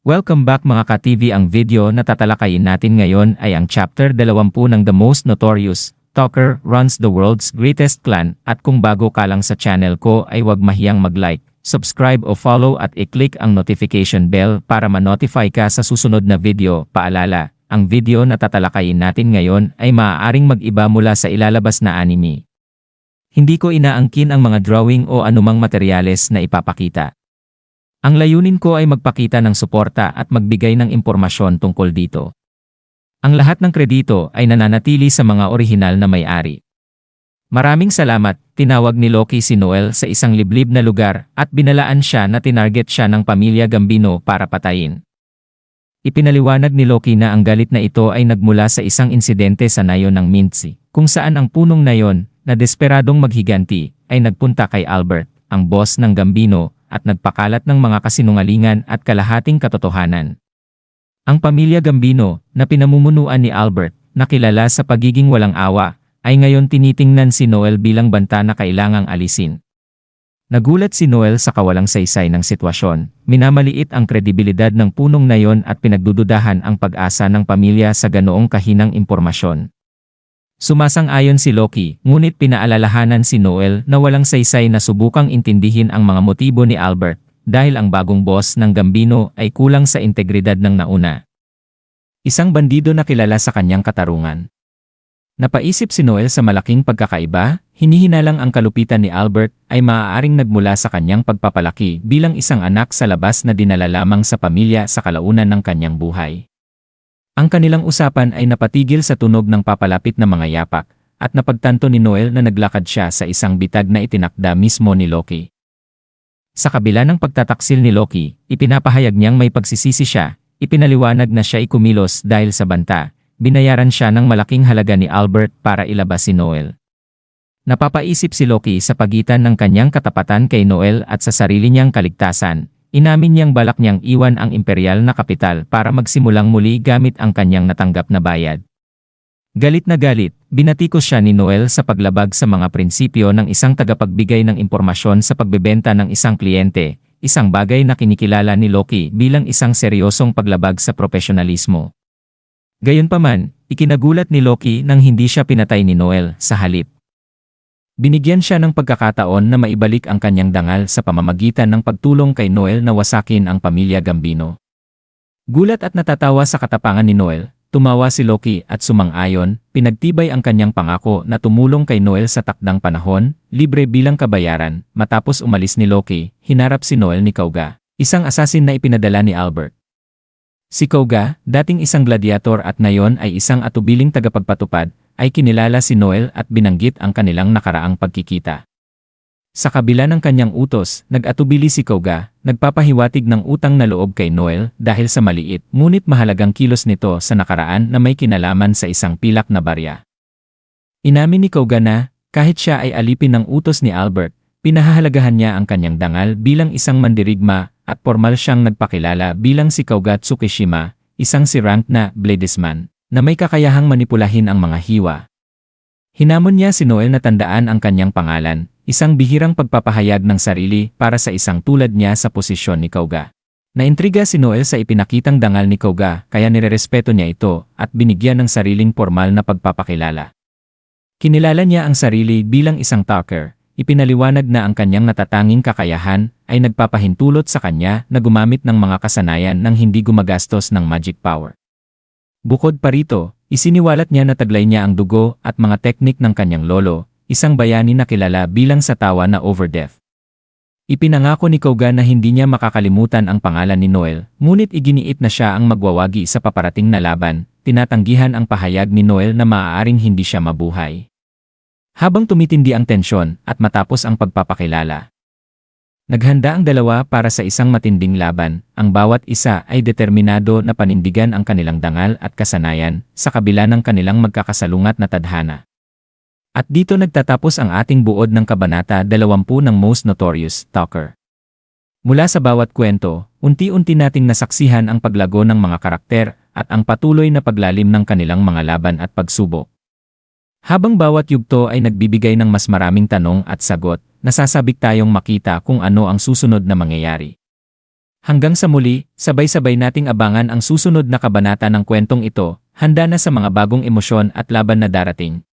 Welcome back mga ka-TV. Ang video na tatalakayin natin ngayon ay ang chapter 20 ng The Most Notorious Talker Runs the World's Greatest Clan. At kung bago ka lang sa channel ko ay huwag mahiyang mag-like, subscribe o follow at i-click ang notification bell para ma-notify ka sa susunod na video. Paalala, ang video na tatalakayin natin ngayon ay maaaring mag-iba mula sa ilalabas na anime. Hindi ko inaangkin ang mga drawing o anumang materyales na ipapakita. Ang layunin ko ay magpakita ng suporta at magbigay ng impormasyon tungkol dito. Ang lahat ng kredito ay nananatili sa mga orihinal na may-ari. Maraming salamat, tinawag ni Loki si Noel sa isang liblib na lugar at binalaan siya na tinarget siya ng pamilya Gambino para patayin. Ipinaliwanag ni Loki na ang galit na ito ay nagmula sa isang insidente sa nayon ng Mintzy, kung saan ang punong nayon, na desperadong maghiganti, ay nagpunta kay Albert, ang boss ng Gambino, at nagpakalat ng mga kasinungalingan at kalahating katotohanan. Ang pamilya Gambino, na pinamumunuan ni Albert, na kilala sa pagiging walang awa, ay ngayon tinitingnan si Noel bilang banta na kailangang alisin. Nagulat si Noel sa kawalang saysay ng sitwasyon, minamaliit ang kredibilidad ng punong nayon at pinagdududahan ang pag-asa ng pamilya sa ganoong kahinang impormasyon. Sumasang-ayon si Loki, ngunit pinaalalahanan si Noel na walang saysay na subukang intindihin ang mga motibo ni Albert, dahil ang bagong boss ng Gambino ay kulang sa integridad ng nauna. Isang bandido na kilala sa kanyang katarungan. Napaisip si Noel sa malaking pagkakaiba, hinihinalang ang kalupitan ni Albert ay maaaring nagmula sa kanyang pagpapalaki bilang isang anak sa labas na dinala lamang sa pamilya sa kalaunan ng kanyang buhay. Ang kanilang usapan ay napatigil sa tunog ng papalapit na mga yapak, at napagtanto ni Noel na naglakad siya sa isang bitag na itinakda mismo ni Loki. Sa kabila ng pagtataksil ni Loki, ipinapahayag niyang may pagsisisi siya, ipinaliwanag na siya ay kumilos dahil sa banta, binayaran siya ng malaking halaga ni Albert para ilabas si Noel. Napapaisip si Loki sa pagitan ng kanyang katapatan kay Noel at sa sarili niyang kaligtasan. Inamin niyang balak niyang iwan ang imperial na kapital para magsimulang muli gamit ang kanyang natanggap na bayad. Galit na galit, binatikos siya ni Noel sa paglabag sa mga prinsipyo ng isang tagapagbigay ng impormasyon sa pagbebenta ng isang kliyente, isang bagay na kinikilala ni Loki bilang isang seryosong paglabag sa profesionalismo. Gayunpaman, ikinagulat ni Loki nang hindi siya pinatay ni Noel, sa halip. Binigyan siya ng pagkakataon na maibalik ang kanyang dangal sa pamamagitan ng pagtulong kay Noel na wasakin ang pamilya Gambino. Gulat at natatawa sa katapangan ni Noel, tumawa si Loki at sumang-ayon, pinagtibay ang kanyang pangako na tumulong kay Noel sa takdang panahon, libre bilang kabayaran. Matapos umalis ni Loki, hinarap si Noel ni Koga, isang asasin na ipinadala ni Albert. Si Koga, dating isang gladiator at ngayon ay isang atubiling tagapagpatupad, ay kinilala si Noel at binanggit ang kanilang nakaraang pagkikita. Sa kabila ng kanyang utos, nag-atubili si Koga, nagpapahiwatig ng utang na loob kay Noel dahil sa maliit ngunit mahalagang kilos nito sa nakaraan na may kinalaman sa isang pilak na barya. Inamin ni Koga na, kahit siya ay alipin ng utos ni Albert, pinahahalagahan niya ang kanyang dangal bilang isang mandirigma at formal siyang nagpakilala bilang si Koga Tsukishima, isang si-rank na bladesman, na may kakayahang manipulahin ang mga hiwa. Hinamon niya si Noel na tandaan ang kanyang pangalan, isang bihirang pagpapahayag ng sarili para sa isang tulad niya sa posisyon ni Koga. Naintriga si Noel sa ipinakitang dangal ni Koga kaya nirerespeto niya ito at binigyan ng sariling formal na pagpapakilala. Kinilala niya ang sarili bilang isang talker, ipinaliwanag na ang kanyang natatanging kakayahan ay nagpapahintulot sa kanya na gumamit ng mga kasanayan nang hindi gumagastos ng magic power. Bukod pa rito, isiniwalat niya na taglay niya ang dugo at mga teknik ng kanyang lolo, isang bayani na kilala bilang sa tawa na Overdeath. Ipinangako ni Koga na hindi niya makakalimutan ang pangalan ni Noel, ngunit iginiit na siya ang magwawagi sa paparating na laban, tinatanggihan ang pahayag ni Noel na maaaring hindi siya mabuhay. Habang tumitindi ang tensyon at matapos ang pagpapakilala, naghanda ang dalawa para sa isang matinding laban. Ang bawat isa ay determinado na panindigan ang kanilang dangal at kasanayan sa kabila ng kanilang magkakasalungat na tadhana. At dito nagtatapos ang ating buod ng kabanata 20 ng Most Notorious Talker. Mula sa bawat kwento, unti-unti nating nasaksihan ang paglago ng mga karakter at ang patuloy na paglalim ng kanilang mga laban at pagsubok. Habang bawat yugto ay nagbibigay ng mas maraming tanong at sagot, nasasabik tayong makita kung ano ang susunod na mangyayari. Hanggang sa muli, sabay-sabay nating abangan ang susunod na kabanata ng kwentong ito, handa na sa mga bagong emosyon at laban na darating.